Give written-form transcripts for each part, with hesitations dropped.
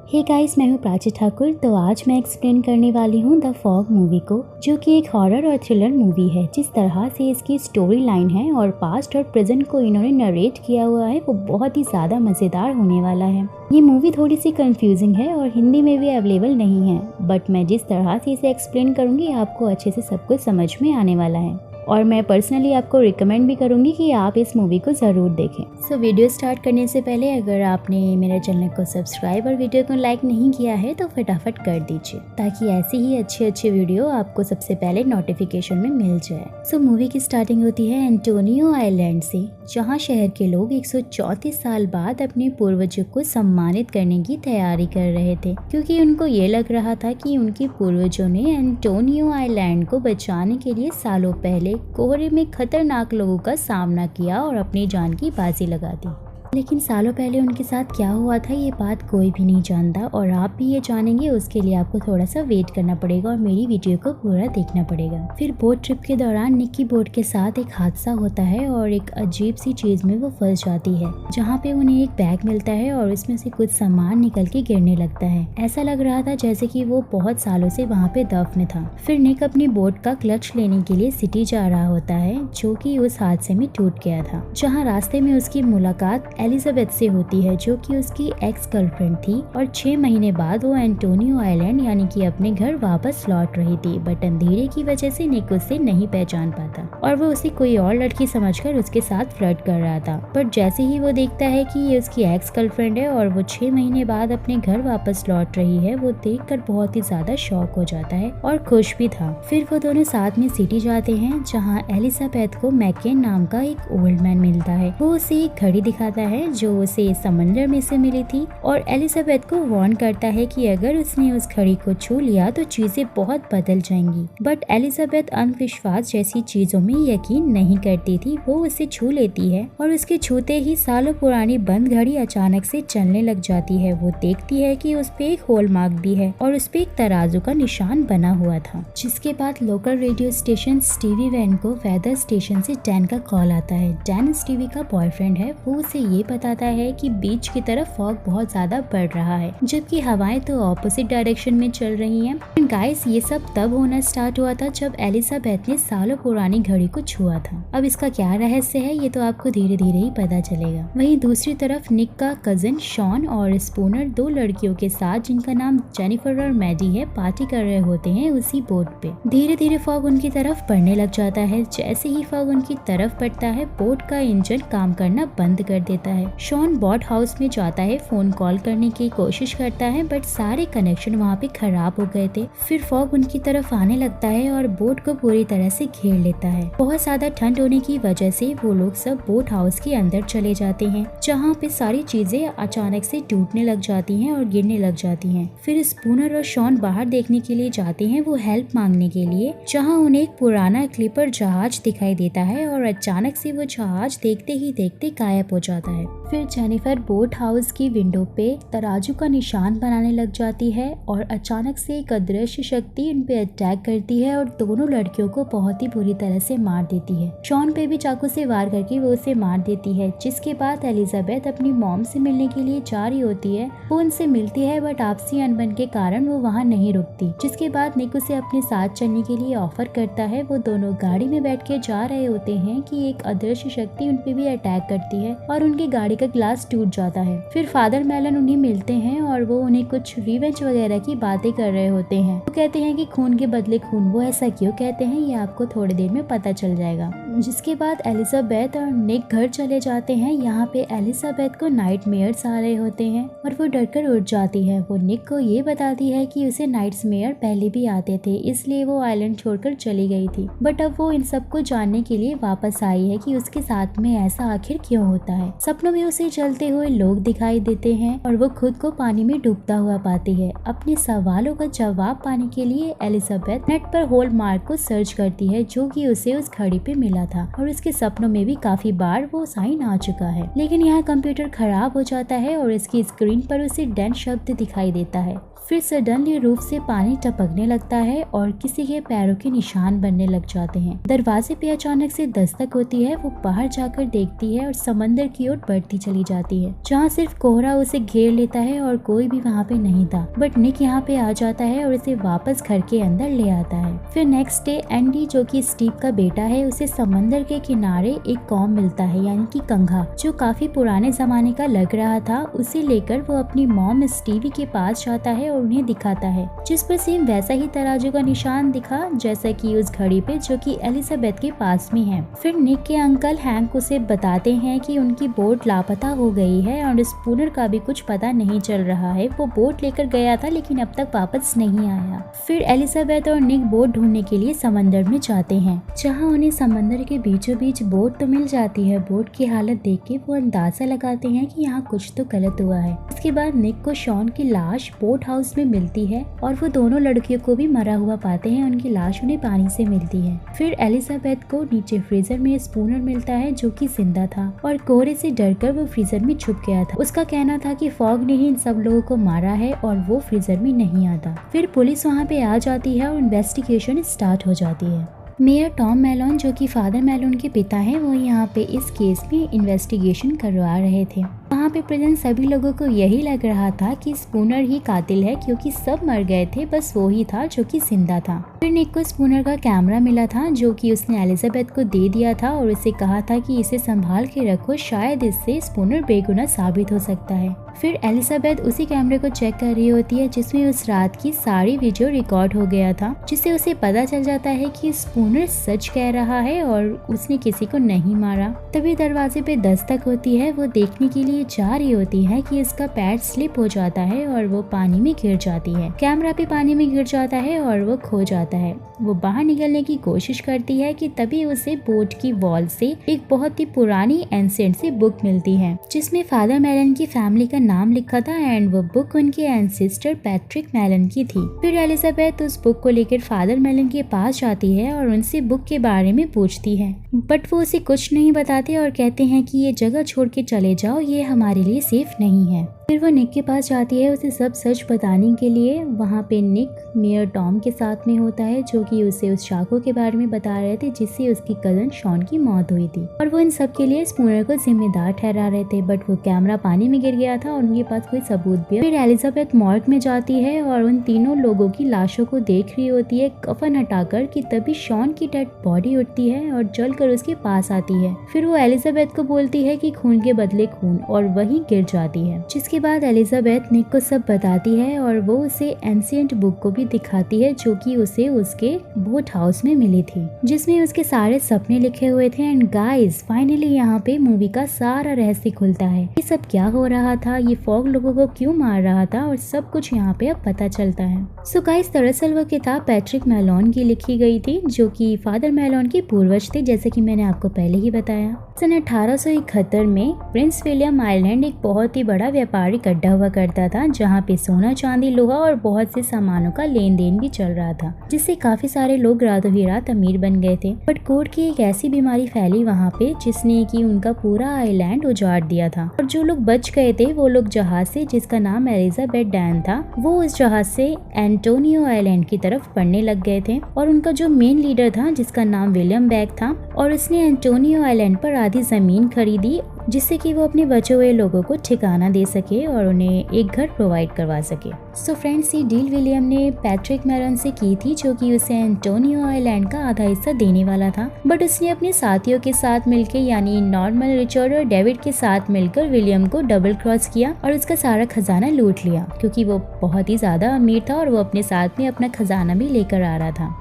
Hey guys, मैं हूँ प्राची ठाकुर। तो आज मैं एक्सप्लेन करने वाली हूँ द फॉग मूवी को, जो कि एक हॉरर और थ्रिलर मूवी है। जिस तरह से इसकी स्टोरी लाइन है और पास्ट और प्रेजेंट को इन्होंने नरेट किया हुआ है वो बहुत ही ज़्यादा मज़ेदार होने वाला है। ये मूवी थोड़ी सी कंफ्यूजिंग है और हिंदी में भी अवेलेबल नहीं है, बट मैं जिस तरह से इसे एक्सप्लेन करूँगी आपको अच्छे से सब कुछ समझ में आने वाला है और मैं पर्सनली आपको रिकमेंड भी करूंगी कि आप इस मूवी को ज़रूर देखें। सो वीडियो स्टार्ट करने से पहले अगर आपने मेरे चैनल को सब्सक्राइब और वीडियो को लाइक नहीं किया है तो फटाफट कर दीजिए, ताकि ऐसी ही अच्छे वीडियो आपको सबसे पहले नोटिफिकेशन में मिल जाए। सो मूवी की स्टार्टिंग होती है एंटोनियो आइलैंड से, जहाँ शहर के लोग 134 साल बाद अपने पूर्वजों को सम्मानित करने की तैयारी कर रहे थे, क्योंकि उनको ये लग रहा था कि उनके पूर्वजों ने एंटोनियो आइलैंड को बचाने के लिए सालों पहले कोहरे में खतरनाक लोगों का सामना किया और अपनी जान की बाजी लगा दी। लेकिन सालों पहले उनके साथ क्या हुआ था ये बात कोई भी नहीं जानता, और आप भी ये जानेंगे उसके लिए आपको थोड़ा सा वेट करना पड़ेगा और मेरी वीडियो को पूरा देखना पड़ेगा। फिर बोट ट्रिप के दौरान निक की बोट के साथ एक हादसा होता है और एक अजीब सी चीज में वो फंस जाती है, जहाँ पे उन्हें एक बैग मिलता है और उसमें से कुछ सामान निकल के गिरने लगता है। ऐसा लग रहा था जैसे कि वो बहुत सालों से वहाँ पे दफन था। फिर निक अपनी बोट का क्लच लेने के लिए सिटी जा रहा होता है, जो कि उस हादसे में टूट गया था। जहाँ रास्ते में उसकी मुलाकात एलिजाबेथ से होती है, जो कि उसकी एक्स गर्लफ्रेंड थी, और 6 महीने बाद वो एंटोनियो आइलैंड यानी कि अपने घर वापस लौट रही थी, बट अंधेरे की वजह से निक उसे नहीं पहचान पाता और वो उसे कोई और लड़की समझकर उसके साथ फ्लर्ट कर रहा था। बट जैसे ही वो देखता है कि ये उसकी एक्स गर्लफ्रेंड है और वो 6 महीने बाद अपने घर वापस लौट रही है, वो देखकर बहुत ही ज्यादा शॉक हो जाता है और खुश भी था। फिर वो दोनों साथ में सिटी जाते हैं, जहाँ एलिजाबेथ को मैकेन नाम का एक ओल्ड मैन मिलता है। वो उसे एक घड़ी दिखाता है जो उसे समंदर में से मिली थी, और एलिजाबेथ को वार्न करता है कि अगर उसने उस घड़ी को छू लिया तो चीजें बहुत बदल जाएंगी। बट एलिजाबेथ अंधविश्वास जैसी चीजों में यकीन नहीं करती थी। वो उसे छू लेती है और उसके छूते ही सालों पुरानी बंद घड़ी अचानक से चलने लग जाती है। वो देखती है कि उस पे एक होल मार्क भी है और उस पे एक तराजू का निशान बना हुआ था। जिसके बाद local radio station Stevie Van को वेदर स्टेशन से डैन का कॉल आता है। डैन स्टीवी का बॉयफ्रेंड है। वो उसे ये बताता है कि बीच की तरफ फॉग बहुत ज्यादा बढ़ रहा है, जबकि हवाएं तो ऑपोजिट डायरेक्शन में चल रही हैं। गाइस, ये सब तब होना स्टार्ट हुआ था जब एलिजाबेथ ने सालों पुरानी घड़ी को छुआ था। अब इसका क्या रहस्य है ये तो आपको धीरे धीरे ही पता चलेगा। वहीं दूसरी तरफ निक का कजिन शॉन और स्पूनर 2 लड़कियों के साथ, जिनका नाम जेनिफर और मैडी है, पार्टी कर रहे होते हैं उसी बोट पे। धीरे धीरे फॉग उनकी तरफ बढ़ने लग जाता है। जैसे ही फॉग उनकी तरफ बढ़ता है, बोट का इंजन काम करना बंद कर देता है। शॉन बोट हाउस में जाता है, फोन कॉल करने की कोशिश करता है, बट सारे कनेक्शन वहाँ पे खराब हो गए थे। फिर फॉग उनकी तरफ आने लगता है और बोट को पूरी तरह से घेर लेता है। बहुत ज्यादा ठंड होने की वजह से वो लोग सब बोट हाउस के अंदर चले जाते हैं, जहाँ पे सारी चीजें अचानक से टूटने लग जाती हैं और गिरने लग जाती हैं। फिर स्पूनर और शॉन बाहर देखने के लिए जाते हैं, वो हेल्प मांगने के लिए, जहाँ उन्हें एक पुराना क्लिपर जहाज दिखाई देता है और अचानक से वो जहाज देखते ही देखते गायब हो जाता है। फिर जेनिफर बोट हाउस की विंडो पे तराजू का निशान बनाने लग जाती है और अचानक से एक अदृश्य शक्ति उन पे अटैक करती है और दोनों लड़कियों को बहुत ही बुरी तरह से मार देती है। शॉन पे भी चाकू से वार करके वो उसे मार देती है। जिसके बाद एलिजाबेथ अपनी मॉम से मिलने के लिए जा रही होती है। वो उनसे मिलती है, बट आपसी अनबन के कारण वो वहाँ नहीं रुकती। जिसके बाद निक उसे अपने साथ चलने के लिए ऑफर करता है। वो दोनों गाड़ी में बैठ के जा रहे होते हैं कि एक अदृश्य शक्ति उन पे भी अटैक करती है और उनकी गाड़ी का ग्लास टूट जाता है। फिर फादर मेलन उन्हें मिलते हैं और वो उन्हें कुछ रिवेंज वगैरह की बातें कर रहे होते हैं। वो कहते हैं कि खून के बदले खून। वो ऐसा क्यों कहते हैं ये आपको थोड़ी देर में पता चल जाएगा। जिसके बाद एलिजाबेथ और निक घर चले जाते हैं। यहाँ पे एलिजाबेथ को नाइटमेयर्स आ रहे होते हैं और वो डरकर उठ जाती है। वो निक को ये बताती है कि उसे नाइटमेयर पहले भी आते थे, इसलिए वो आइलैंड छोड़कर चली गई थी। बट अब वो इन सबको जानने के लिए वापस आई है कि उसके साथ में ऐसा आखिर क्यों होता है। सपनों में उसे चलते हुए लोग दिखाई देते हैं और वो खुद को पानी में डूबता हुआ पाती है। अपने सवालों का जवाब पाने के लिए एलिजाबेथ नेट पर होल मार्क को सर्च करती है, जो कि उसे उस घड़ी पे मिला था और उसके सपनों में भी काफी बार वो साइन आ चुका है। लेकिन यहाँ कंप्यूटर खराब हो जाता है और इसकी स्क्रीन पर उसे डेन शब्द दिखाई देता है। फिर सडनली रूफ से पानी टपकने लगता है और किसी के पैरों के निशान बनने लग जाते हैं। दरवाजे पे अचानक से दस्तक होती है। वो बाहर जाकर देखती है और समंदर की ओर बढ़ती चली जाती है, जहाँ सिर्फ कोहरा उसे घेर लेता है और कोई भी वहाँ पे नहीं था। बट निक यहाँ पे आ जाता है और उसे वापस घर के अंदर ले आता है। फिर नेक्स्ट डे एंडी, जो कि स्टीव का बेटा है, उसे समंदर के किनारे एक कॉम मिलता है, यानी कि कंघा, जो काफी पुराने जमाने का लग रहा था। उसे लेकर वो अपनी मॉम स्टीवी के पास जाता है और उन्हें दिखाता है, जिस पर सेम वैसा ही तराजू का निशान दिखा जैसा कि उस घड़ी पे, जो कि एलिजाबेथ के पास में है। फिर निक के अंकल हैंक उसे बताते हैं कि उनकी बोट लापता हो गई है और स्पूनर का भी कुछ पता नहीं चल रहा है। वो बोट लेकर गया था लेकिन अब तक वापस नहीं आया। फिर एलिजाबेथ और निक बोट ढूंढने के लिए समंदर में जाते हैं, जहाँ उन्हें समंदर के बीचों बीच बोट तो मिल जाती है। बोट की हालत देख के वो अंदाजा लगाते हैं कि यहाँ कुछ तो गलत हुआ है। इसके बाद निक को शॉन की लाश बोट हाउस में मिलती है और वो दोनों लड़कियों को भी मरा हुआ पाते हैं। उनकी लाश उन्हें पानी से मिलती है। फिर एलिजाबेथ को नीचे फ्रीजर में स्पूनर मिलता है, जो कि जिंदा था और कोहरे से डरकर वो फ्रीजर में छुप गया था। उसका कहना था कि फॉग ने ही इन सब लोगों को मारा है और वो फ्रीजर में नहीं आता। फिर पुलिस वहाँ पे आ जाती है और इन्वेस्टिगेशन स्टार्ट हो जाती है। मेयर टॉम मेलोन, जो कि फादर मेलोन के पिता हैं, वो यहाँ पे इस केस में इन्वेस्टिगेशन करवा रहे थे। वहाँ पे प्रेजेंट सभी लोगों को यही लग रहा था कि स्पूनर ही कातिल है, क्योंकि सब मर गए थे, बस वो ही था जो कि जिंदा था। फिर निक को स्पूनर का कैमरा मिला था, जो कि उसने एलिजाबेथ को दे दिया था और उसे कहा था कि इसे संभाल के रखो, शायद इससे स्पूनर बेगुनाह साबित हो सकता है। फिर एलिजाबेथ उसी कैमरे को चेक कर रही होती है जिसमें उस रात की सारी वीडियो रिकॉर्ड हो गया था, जिससे उसे पता चल जाता है कि स्पूनर सच कह रहा है और उसने किसी को नहीं मारा। तभी दरवाजे पे दस्तक होती है। वो देखने के लिए जा रही होती है कि इसका पैर स्लिप हो जाता है और वो पानी में गिर जाती है। कैमरा भी पानी में गिर जाता है और वो खो जाता है। वो बाहर निकलने की कोशिश करती है कि तभी उसे बोट की वॉल से एक बहुत ही पुरानी एंसेंट से बुक मिलती है, जिसमें फादर मेलन की फैमिली का नाम लिखा था एंड वो बुक उनके एंसेस्टर पैट्रिक मेलन की थी। फिर एलिजाबेथ उस बुक को लेकर फादर मेलन के पास जाती है और उनसे बुक के बारे में पूछती है, बट वो उसे कुछ नहीं बताते और कहते हैं कि ये जगह छोड़ के चले जाओ, ये हमारे लिए सेफ नहीं है। फिर वो निक के पास जाती है उसे सब सच बताने के लिए। वहाँ पे निक मेयर टॉम के साथ में होता है, जो कि उसे उस चाकू के बारे में बता रहे थे जिससे उसकी कजन शॉन की मौत हुई थी, और वो इन सब के लिए स्पूनर को जिम्मेदार ठहरा रहे थे। बट वो कैमरा पानी में गिर गया था और उनके पास कोई सबूत भी है। फिर एलिजाबेथ मॉर्ग में जाती है और उन तीनों लोगों की लाशों को देख रही होती है कफन हटाकर, कि तभी शॉन की डेड बॉडी उठती है और जलकर उसके पास आती है। फिर वो एलिजाबेथ को बोलती है कि खून के बदले खून, और वहीं गिर जाती है। जिसके बाद एलिजाबेथ निक को सब बताती है और वो उसे एंशिएंट बुक को भी दिखाती है, जो कि उसे उसके बोट हाउस में मिली थी, जिसमें उसके सारे सपने लिखे हुए थे। एंड गाइस, फाइनली यहाँ पे मूवी का सारा रहस्य खुलता है। ये सब क्या हो रहा था, ये फॉग लोगों को क्यों मार रहा था, और सब कुछ यहाँ पे अब पता चलता है। सो गाइस, दरअसल वो किताब पैट्रिक मेलोन की लिखी गई थी, जो कि फादर मेलोन के पूर्वज थे, जैसे कि मैंने आपको पहले ही बताया। सन 1871 में प्रिंस विलियम आइलैंड एक बहुत ही बड़ा व्यापारिक अड्डा हुआ करता था, जहाँ पे सोना, चांदी, लोहा और बहुत से सामानों का लेन देन भी चल रहा था, जिससे काफी सारे लोग रातों ही रात अमीर बन गए थे। बट कोर्ट की एक ऐसी बीमारी फैली वहाँ पे, जिसने कि उनका पूरा आइलैंड उजाड़ दिया था। और जो लोग बच गए थे, वो लोग जहाज से, जिसका नाम एलिजाबेथ डैन था, वो उस जहाज से एंटोनियो आइलैंड की तरफ बढ़ने लग गए थे। और उनका जो मेन लीडर था, जिसका नाम विलियम बैग था, और उसने एंटोनियो आइलैंड पर आधी जमीन खरीदी, जिससे कि वो अपने बचे हुए लोगों को ठिकाना दे सके और उन्हें एक घर प्रोवाइड करवा सके। सो फ्रेंड्स, ये डील विलियम ने पैट्रिक मेलन से की थी, जो कि उसे एंटोनियो आइलैंड का आधा हिस्सा देने वाला था। बट उसने अपने साथियों के साथ मिलकर, यानी नॉर्मन, रिचर्ड और डेविड के साथ मिलकर विलियम को डबल क्रॉस किया और उसका सारा खजाना लूट लिया, क्योंकि वो बहुत ही ज्यादा अमीर था और वो अपने साथ में अपना खजाना भी लेकर आ रहा था।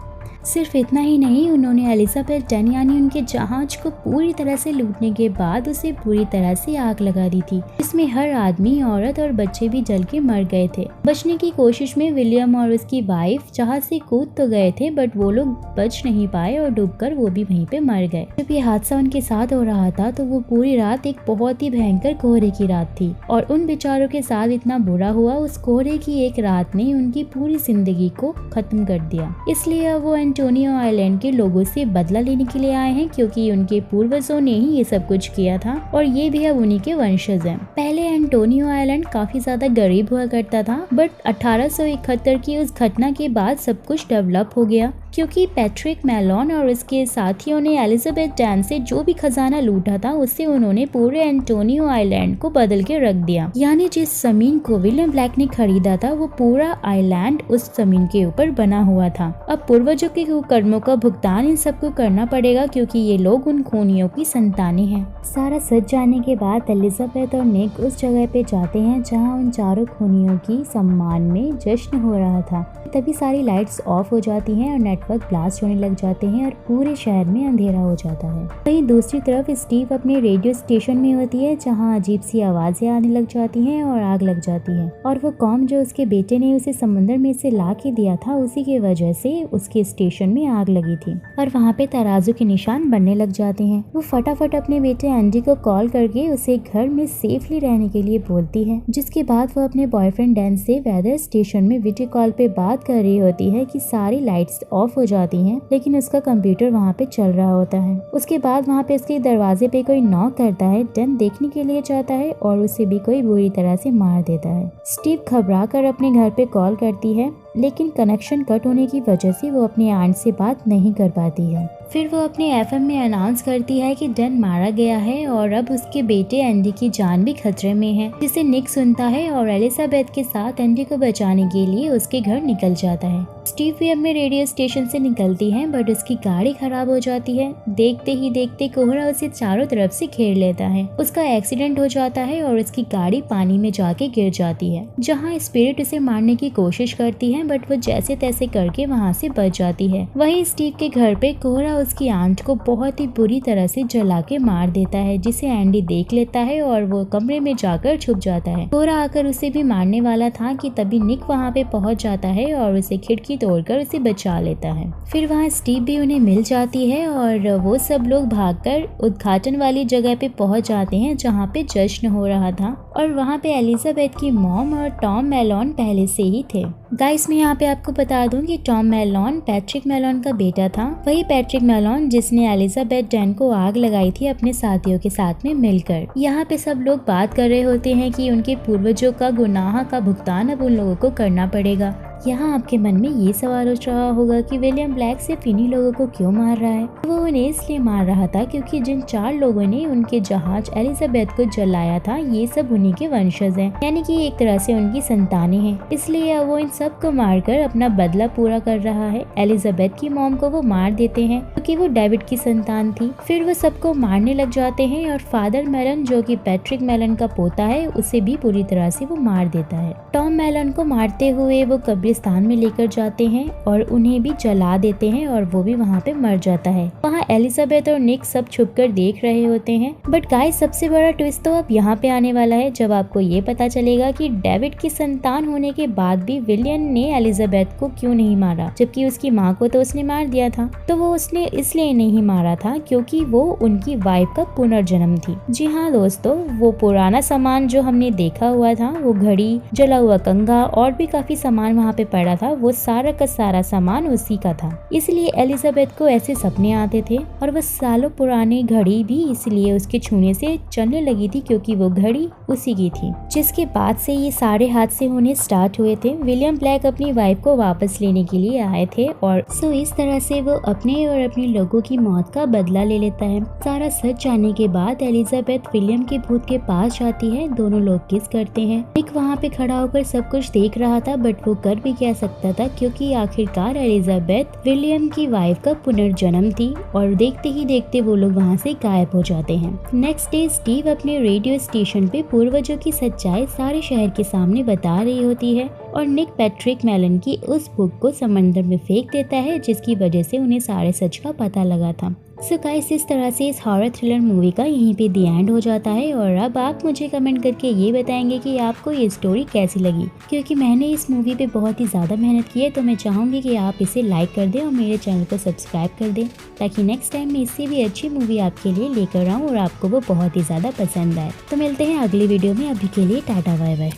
सिर्फ इतना ही नहीं, उन्होंने एलिजाबेथ डैन यानी उनके जहाज को पूरी तरह से लूटने के बाद उसे पूरी तरह से आग लगा दी थी, जिसमें हर आदमी, औरत और बच्चे भी जल के मर गए थे। बचने की कोशिश में विलियम और उसकी वाइफ जहाज से कूद तो गए थे, बट वो लोग बच नहीं पाए और डूबकर वो भी वहीं पे मर गए। जब ये हादसा उनके साथ हो रहा था, तो वो पूरी रात एक बहुत ही भयंकर कोहरे की रात थी, और उन बेचारों के साथ इतना बुरा हुआ, उस कोहरे की एक रात ने उनकी पूरी जिंदगी को खत्म कर दिया। इसलिए वो एंटोनियो आइलैंड के लोगों से बदला लेने के लिए आए हैं, क्योंकि उनके पूर्वजों ने ही ये सब कुछ किया था और ये भी अब उन्हीं के वंशज हैं। पहले एंटोनियो आइलैंड काफी ज्यादा गरीब हुआ करता था, बट 1871 की उस घटना के बाद सब कुछ डेवलप हो गया, क्योंकि पैट्रिक मेलोन और उसके साथियों ने एलिजाबेथ डैन से जो भी खजाना लूटा था उससे उन्होंने पूरे एंटोनियो आइलैंड को बदल के रख दिया। यानी जिस जमीन को विलियम ब्लैक ने खरीदा था वो पूरा आइलैंड उस जमीन के ऊपर बना हुआ था। अब पूर्वजों के कर्मों का भुगतान इन सबको करना पड़ेगा, क्योंकि ये लोग उन खूनियों की संतानें हैं। सारा सच जाने के बाद एलिजाबेथ और निक उस जगह पे जाते हैं जहाँ उन चारों खूनियों की सम्मान में जश्न हो रहा था। तभी सारी लाइट्स ऑफ हो जाती हैं और नेटवर्क ब्लास्ट होने लग जाते हैं और पूरे शहर में अंधेरा हो जाता है। वहीं दूसरी तरफ स्टीव अपने रेडियो स्टेशन में होती है, जहां अजीब सी आवाजें आने लग जाती हैं और आग लग जाती है, और वो कॉम जो उसके बेटे ने उसे समुद्र में से ला के दिया था उसी की वजह से उसके स्टेशन में आग लगी थी और वहाँ पे तराजू के निशान बनने लग जाते हैं। वो फटाफट अपने बेटे एंडी को कॉल करके उसे घर में सेफली रहने के लिए बोलती है, जिसके बाद वो अपने बॉयफ्रेंड डैन से वेदर स्टेशन में वीडियो कॉल पे बात कर रही होती है कि सारी लाइट्स ऑफ हो जाती हैं, लेकिन उसका कंप्यूटर वहाँ पे चल रहा होता है। उसके बाद वहाँ पे उसके दरवाजे पे कोई नॉक करता है। डैन देखने के लिए जाता है और उसे भी कोई बुरी तरह से मार देता है। स्टीव घबरा कर अपने घर पे कॉल करती है, लेकिन कनेक्शन कट होने की वजह से वो अपने आंट से बात नहीं कर पाती है। फिर वो अपने एफएम में अनाउंस करती है कि डैन मारा गया है और अब उसके बेटे एंडी की जान भी खतरे में है, जिसे निक सुनता है और एलिजाबेथ के साथ एंडी को बचाने के लिए उसके घर निकल जाता है। स्टीव भी अपने रेडियो स्टेशन से निकलती है, बट उसकी गाड़ी खराब हो जाती है। देखते ही देखते कोहरा उसे चारों तरफ से घेर लेता है। उसका एक्सीडेंट हो जाता है और उसकी गाड़ी पानी में जाके गिर जाती है, जहाँ स्पिरिट उसे मारने की कोशिश करती है, बट वो जैसे तैसे करके वहाँ से बच जाती है। वहीं स्टीव के घर पे कोहरा उसकी आंट को बहुत ही बुरी तरह से जला के मार देता है, जिसे एंडी देख लेता है और वो कमरे में जाकर छुप जाता है। कोहरा आकर उसे भी मारने वाला था कि तभी निक वहाँ पे पहुँच जाता है और उसे खिड़की तोड़कर उसे बचा लेता है। फिर वहाँ स्टीव भी उन्हें मिल जाती है और वो सब लोग भागकर उद्घाटन वाली जगह पे पहुँच जाते हैं, जहाँ पे जश्न हो रहा था, और वहाँ पे एलिजाबेथ की मॉम और टॉम मेलोन पहले से ही थे। गाइस, मैं यहाँ पे आपको बता दूं कि टॉम मेलोन पैट्रिक मेलोन का बेटा था, वही पैट्रिक मेलोन जिसने एलिजाबेथ डैन को आग लगाई थी अपने साथियों के साथ में मिलकर। यहाँ पे सब लोग बात कर रहे होते हैं कि उनके पूर्वजों का गुनाह का भुगतान अब उन लोगों को करना पड़ेगा। यहाँ आपके मन में ये सवाल उठ रहा होगा कि विलियम ब्लैक सिर्फ इन्हीं लोगों को क्यों मार रहा है। वो उन्हें इसलिए मार रहा था क्योंकि जिन 4 लोगों ने उनके जहाज एलिजाबेथ को जलाया था ये सब उन्हीं के वंशज हैं, यानी कि एक तरह से उनकी संतानें हैं। इसलिए वो इन सब को मारकर अपना बदला पूरा कर रहा है। एलिजाबेथ की मॉम को वो मार देते हैं क्योंकि वो डेविड की संतान थी। फिर वो सबको मारने लग जाते हैं और फादर मेलन जो कि पैट्रिक मेलन का पोता है उसे भी पूरी तरह से वो मार देता है। टॉम मेलन को मारते हुए वो कब्रिस्तान में लेकर जाते हैं और उन्हें भी जला देते हैं और वो भी वहाँ पे मर जाता है। वहाँ एलिजाबेथ और निक सब छुपकर देख रहे होते हैं। बट गाइस, सबसे बड़ा ट्विस्ट तो अब यहाँ पे आने वाला है, जब आपको ये पता चलेगा कि डेविड की संतान होने के बाद भी विलियम ने एलिजाबेथ को क्यों नहीं मारा, जबकि उसकी माँ को तो उसने मार दिया था। तो वो उसने इसलिए नहीं मारा था क्योंकि वो उनकी वाइफ का पुनर्जन्म थी। जी हाँ दोस्तों, वो पुराना सामान जो हमने देखा हुआ था, वो घड़ी, जला हुआ कंघा और भी काफी सामान वहाँ पे पड़ा था, वो सारा का सारा सामान उसी का था। इसलिए एलिजाबेथ को ऐसे सपने आते थे और वो सालों पुरानी घड़ी भी इसलिए उसके छूने से चलने लगी थी क्योंकि वो घड़ी उसी की थी। जिसके बाद से ये सारे हादसे होने स्टार्ट हुए थे। विलियम ब्लैक अपनी वाइफ को वापस लेने के लिए आए थे और इस तरह से वो अपने और अपने लोगों की मौत का बदला ले लेता है। सारा सच जानने के बाद एलिजाबेथ विलियम के भूत के पास जाती है। दोनों लोग किस करते हैं। निक वहाँ पे खड़ा होकर सब कुछ देख रहा था, बट वो कर भी क्या सकता था क्योंकि आखिरकार एलिजाबेथ विलियम की वाइफ का पुनर्जन्म थी और देखते ही देखते वो लोग वहाँ से गायब हो जाते हैं। नेक्स्ट डे स्टीव अपने रेडियो स्टेशन पे पूर्वजों की सच्चाई सारे शहर के सामने बता रही होती है और निक पैट्रिक मेलन की उस बुक को समंदर में फेंक देता है, जिसकी वजह से उन्हें सारे सच का पता लगा था। सो गाइस, इस तरह से इस हॉरर थ्रिलर मूवी का यहीं पे दी एंड हो जाता है और अब आप मुझे कमेंट करके ये बताएंगे कि आपको ये स्टोरी कैसी लगी। क्योंकि मैंने इस मूवी पे बहुत ही ज़्यादा मेहनत की है, तो मैं चाहूँगी कि आप इसे लाइक कर दें और मेरे चैनल को सब्सक्राइब कर दें, ताकि नेक्स्ट टाइम मैं इससे भी अच्छी मूवी आपके लिए लेकर आऊँ और आपको वो बहुत ही ज़्यादा पसंद आए। तो मिलते हैं अगली वीडियो में, अभी के लिए टाटा बाय बाय।